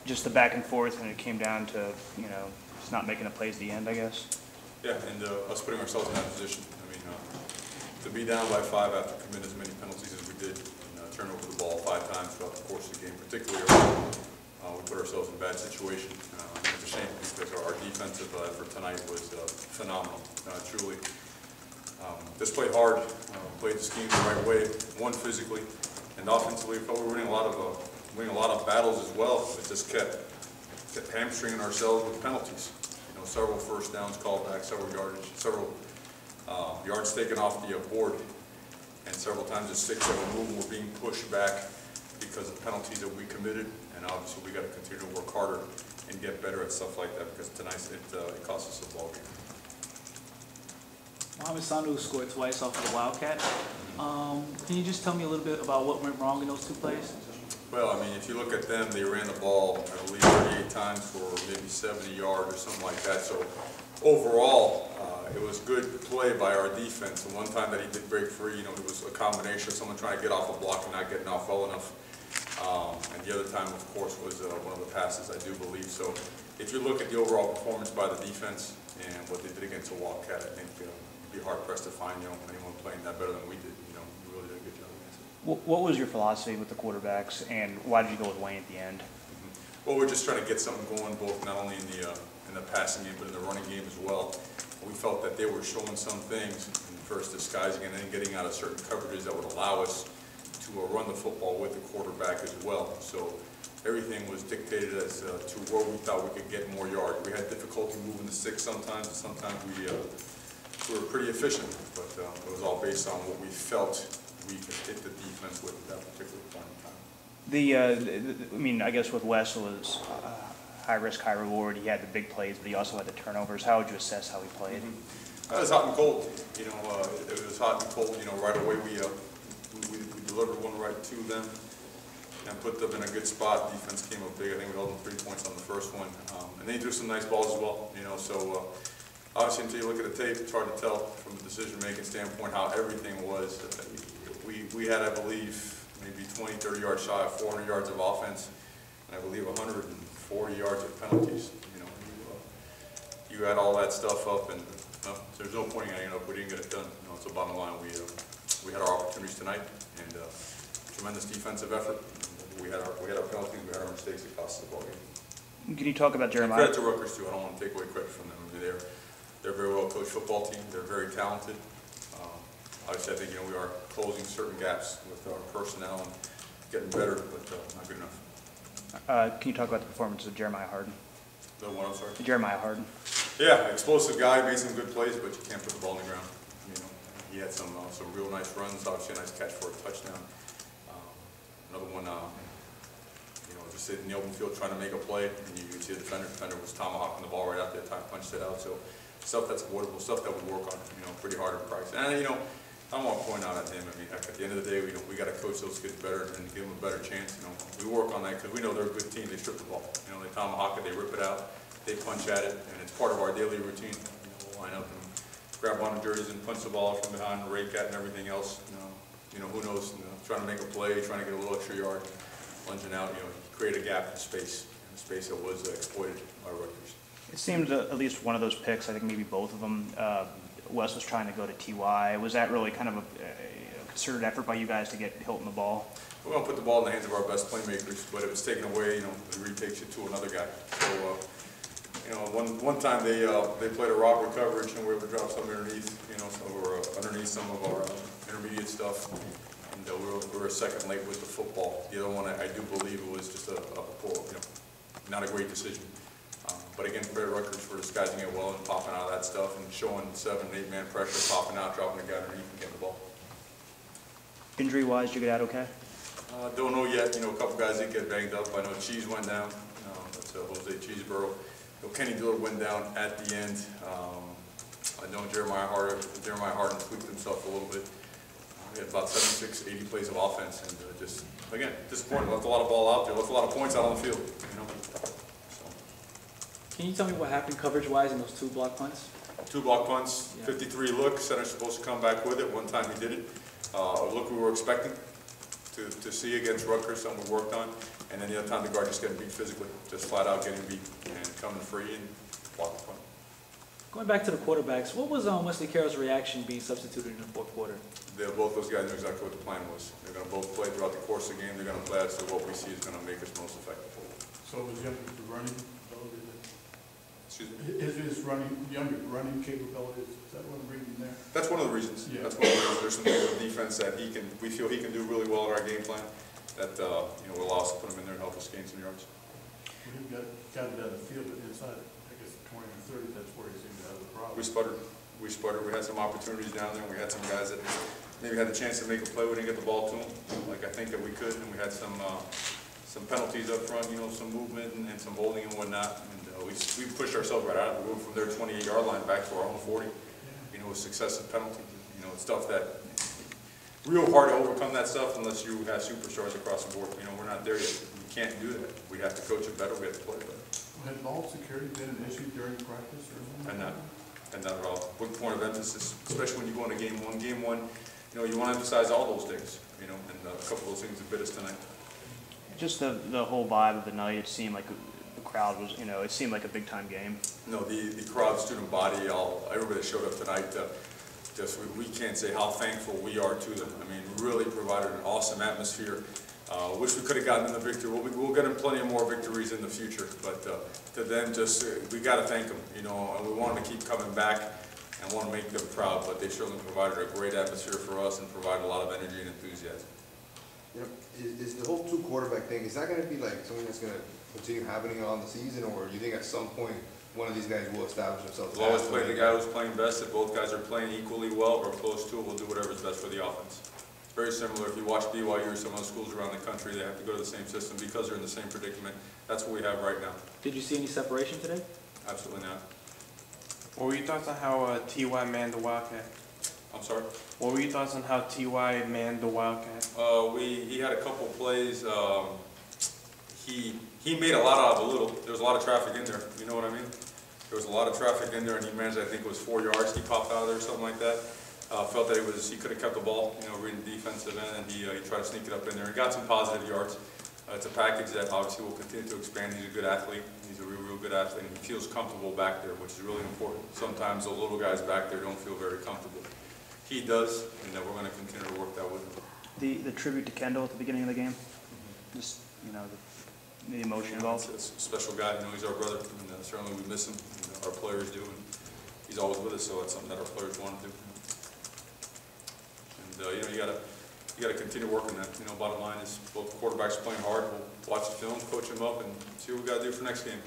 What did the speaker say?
Just the back and forth, and it came down to, just not making the plays at the end, I guess. Yeah, and us putting ourselves in that position. I mean, to be down by 5 after committing as many penalties as we did, and turn over the ball 5 times throughout the course of the game, particularly early, we put ourselves in a bad situation. It's a shame because our defensive effort tonight was phenomenal, truly. Just played hard, played the scheme the right way, won physically, and offensively. We felt we were winning a lot of battles as well. It just kept hamstringing ourselves with penalties. Several first downs called back, several yards taken off the board, and several times the sticks that were moving were being pushed back because of penalties that we committed. And obviously, we got to continue to work harder and get better at stuff like that because tonight it cost us a ball game. Mohamed Sanu scored twice off of the Wildcat. Can you just tell me a little bit about what went wrong in those 2 plays? Well, I mean, if you look at them, they ran the ball, I believe, 38 times for maybe 70 yards or something like that. So overall, it was good play by our defense. And one time that he did break free, it was a combination of someone trying to get off a block and not getting off well enough. And the other time, of course, was one of the passes, I do believe. So if you look at the overall performance by the defense and what they did against the Wildcat, I think you'd be hard-pressed to find anyone playing that better than we did. We really did a good job against it. What was your philosophy with the quarterbacks, and why did you go with Wayne at the end? Well, we're just trying to get something going, both not only in the passing game, but in the running game as well. We felt that they were showing some things, and first disguising and then getting out of certain coverages that would allow us to run the football with the quarterback as well. So everything was dictated as to where we thought we could get more yards. We had difficulty moving the sticks sometimes, and sometimes we were pretty efficient, but it was all based on what we felt we could hit the defense with at that particular point in time. I guess with Wes, it was high risk, high reward. He had the big plays, but he also had the turnovers. How would you assess how he played? It was hot and cold. It was hot and cold. Right away we delivered one right to them and put them in a good spot. Defense came up big. I think we held them 3 points on the first one, and they threw some nice balls as well. So obviously until you look at the tape, it's hard to tell from a decision-making standpoint how everything was. We had, I believe, maybe 20, 30 yards shy of 400 yards of offense, and I believe 140 yards of penalties. You add all that stuff up, and there's no point in hanging up. We didn't get it done. It's the bottom line. We had our opportunities tonight, and tremendous defensive effort. We had our penalties. We had our mistakes that cost us the ball game. Can you talk about Jeremiah? And credit to Rutgers too. I don't want to take away credit from them. They're a very well coached football team. They're very talented. Obviously, I think we are closing certain gaps with our personnel and getting better, but not good enough. Can you talk about the performance of Jeremiah Harden? The one, I'm sorry? Jeremiah Harden. Yeah, explosive guy, made some good plays, but you can't put the ball on the ground. He had some real nice runs, obviously a nice catch for a touchdown. Another one, just sitting in the open field trying to make a play, and you could see the defender was tomahawking the ball right out there, punched it out. So stuff that's avoidable, stuff that we work on, pretty hard in practice. And I don't want to point out at him. Heck, at the end of the day, we got to coach those kids better and give them a better chance. We work on that because we know they're a good team. They strip the ball. They tomahawk it, they rip it out, they punch at it, and it's part of our daily routine. We'll line up and grab on the jerseys and punch the ball from behind, rake at, and everything else. Who knows? Trying to make a play, trying to get a little extra yard, lunging out. Create a gap in space that was exploited by Rutgers. It seemed at least one of those picks, I think maybe both of them, Wes was trying to go to TY. Was that really kind of a concerted effort by you guys to get Hilton the ball? We're going to put the ball in the hands of our best playmakers, but if it's taken away, the retakes it to another guy. So, one time they played a robber coverage and we were able to drop something underneath, so we were underneath some of our intermediate stuff, and we were a second late with the football. The other one, I do believe it was just a poor, not a great decision. But again, credit Rutgers for disguising it well and popping out of that stuff and showing 7- and 8-man pressure, popping out, dropping the guy underneath and getting the ball. Injury-wise, did you get out okay? Don't know yet. A couple guys did get banged up. I know Cheese went down. That's Jose Cheeseborough. Kenny Dillard went down at the end. I know Jeremiah Harden tweaked himself a little bit. We had about 76, 80 plays of offense and just again, disappointed, left a lot of ball out there, left a lot of points out on the field, you know. So, Can you tell me what happened coverage-wise in those 2 block punts? 2 block punts, Yeah. 53 look, center's supposed to come back with it, one time he did it. A look we were expecting to see against Rutgers, something we worked on, and then the other time the guard just getting beat physically, just flat out getting beat and coming free and block the punt. Going back to the quarterbacks, what was Wesley Carroll's reaction being substituted in the 4th quarter? Both those guys knew exactly what the plan was. They're going to both play throughout the course of the game. They're going to play as to what we see is going to make us most effective. So was Younger running ability? Excuse me? Is his Younger running capabilities, is that what I'm reading there? That's one of the reasons. Yeah. That's one of the reasons. There's some things on defense that we feel he can do really well in our game plan that will allow us to put him in there and help us gain some yards. When he got it out of the field, but inside, I guess 20 or 30, that's where he seemed to have the problem. We sputtered. We had some opportunities down there. We had some guys that maybe had the chance to make a play. We didn't get the ball to them, like I think that we could. And we had some penalties up front, some movement and some holding and whatnot. And we pushed ourselves right out. We moved from their 28-yard line back to our own 40. With successive penalties. It's stuff that real hard to overcome that stuff unless you have superstars across the board. We're not there yet. We can't do that. We have to coach it better. We have to play it better. Had ball security been an issue during practice or something? And not at all. Big point of emphasis, especially when you go into game one. Game one, you want to emphasize all those things, and a couple of those things that bit us tonight. Just the whole vibe of the night, it seemed like the crowd was, it seemed like a big-time game. No, the crowd, student body, everybody that showed up tonight, we can't say how thankful we are to them. Really provided an awesome atmosphere. Wish we could have gotten in the victory. We'll get them plenty of more victories in the future, but to them, we got to thank them, and we want them to keep coming back and want to make them proud, but they certainly provided a great atmosphere for us and provided a lot of energy and enthusiasm. Is the whole 2 quarterback thing, is that going to be like something that's going to continue happening on the season, or do you think at some point one of these guys will establish themselves? We'll always play the guy who's playing best. If both guys are playing equally well or close to it, we'll do whatever's best for the offense. Very similar. If you watch BYU or some other schools around the country, they have to go to the same system because they're in the same predicament. That's what we have right now. Did you see any separation today? Absolutely not. What were your thoughts on how T.Y. manned the Wildcat? I'm sorry? What were your thoughts on how T.Y. manned the Wildcat? He had a couple plays. He made a lot out of a little. There was a lot of traffic in there. You know what I mean? There was a lot of traffic in there, and he managed, I think it was 4 yards. He popped out of there, something like that. Felt that he could have kept the ball, reading the defensive end, and he tried to sneak it up in there. He got some positive yards. It's a package that obviously will continue to expand. He's a good athlete. He's a real good athlete, and he feels comfortable back there, which is really important. Sometimes the little guys back there don't feel very comfortable. He does, and we're going to continue to work that with him. The tribute to Kendall at the beginning of the game, just, the emotion involved. It's a special guy. He's our brother, and certainly we miss him. Our players do, and he's always with us, so it's something that our players want to do. And you gotta continue working that. Bottom line is both quarterbacks playing hard. We'll watch the film, coach them up, and see what we gotta do for next game.